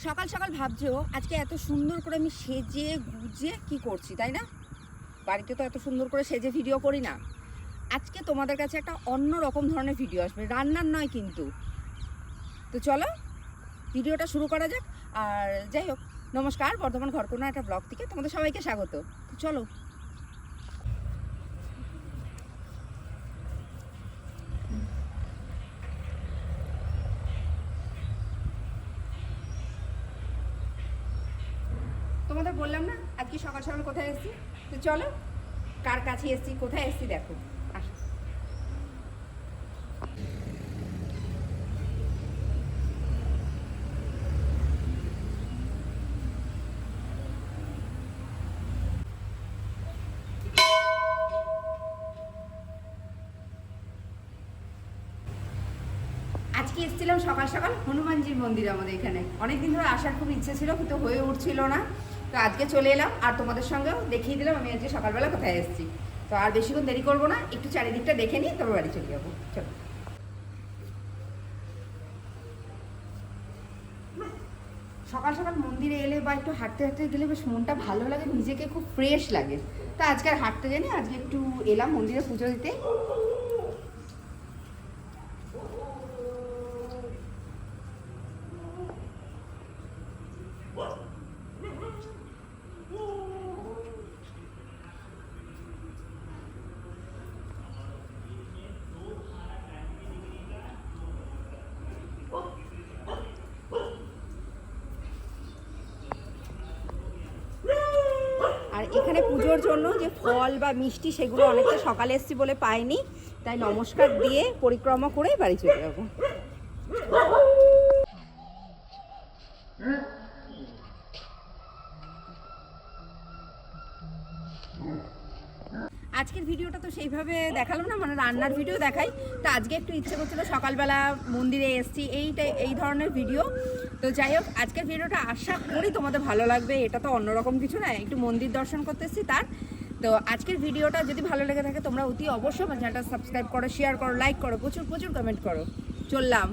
সকাল সকাল ভাবছো আজকে এত সুন্দর করে আমি সেজে গুজে কি করছি, তাই না? বাড়িতে তো এত সুন্দর করে সেজে ভিডিও করি না। আজকে তোমাদের কাছে একটা অন্য রকম ধরনের ভিডিও আসবে, রান্নার নয় কিন্তু। তো চলো ভিডিওটা শুরু করা যাক। আর যাই হোক, নমস্কার, বর্ধমান ঘরকোনা একটা ব্লগ থেকে তোমাদের সবাইকে স্বাগত। তো চলো। তোমাদের বললাম না আজকে সকাল সকাল কোথায় এসেছি, তো চলো কার কাছে এসেছি, কোথায় এসেছি দেখো। আসো। আজকে এসেছিলাম সকাল সকাল হনুমানজির মন্দিরে আমাদের এখানে। অনেকদিন ধরে আসার খুব ইচ্ছে ছিল কিন্তু হয়ে উঠছিল না। তো আজকে চলে এলাম আর তোমাদের সঙ্গেও দেখিয়ে দিলাম আমি আজকে সকালবেলা কোথায় এসেছি। তো আর বেশিক্ষণ দেরি করবো না, একটু চারিদিকটা দেখে নিই তবে বাড়ি চলে যাবো। চলো। সকাল সকাল মন্দিরে এলে বা একটু হাঁটতে হাঁটতে গেলে বেশ মনটা ভালো লাগে, নিজেকে খুব ফ্রেশ লাগে। তো আজকে আর হাঁটতে জানি, আজকে একটু এলাম মন্দিরে পুজো দিতে। আর এখানে পুজোর জন্য যে ফল বা মিষ্টি সেগুলো অনেকটা সকালে এসেছি বলে পাইনি, তাই নমস্কার দিয়ে পরিক্রমা করে বাড়ি চলে যাবো। আজকের ভিডিওটা তো সেইভাবে দেখালাম না, মানে রান্নার ভিডিও দেখাই। তো আজকে একটু ইচ্ছে করছিল সকালবেলা মন্দিরে এসেছি এই ধরনের ভিডিও। তো যাই হোক, আজকের ভিডিওটা আশা করি তোমাদের ভালো লাগবে। এটা তো অন্যরকম কিছু না, একটু মন্দির দর্শন করতে এসেছি তার। তো আজকের ভিডিওটা যদি ভালো লেগে থাকে তোমরা অতি অবশ্যই আমার চ্যানেলটা সাবস্ক্রাইব করো, শেয়ার করো, লাইক করো, প্রচুর প্রচুর কমেন্ট করো। চললাম।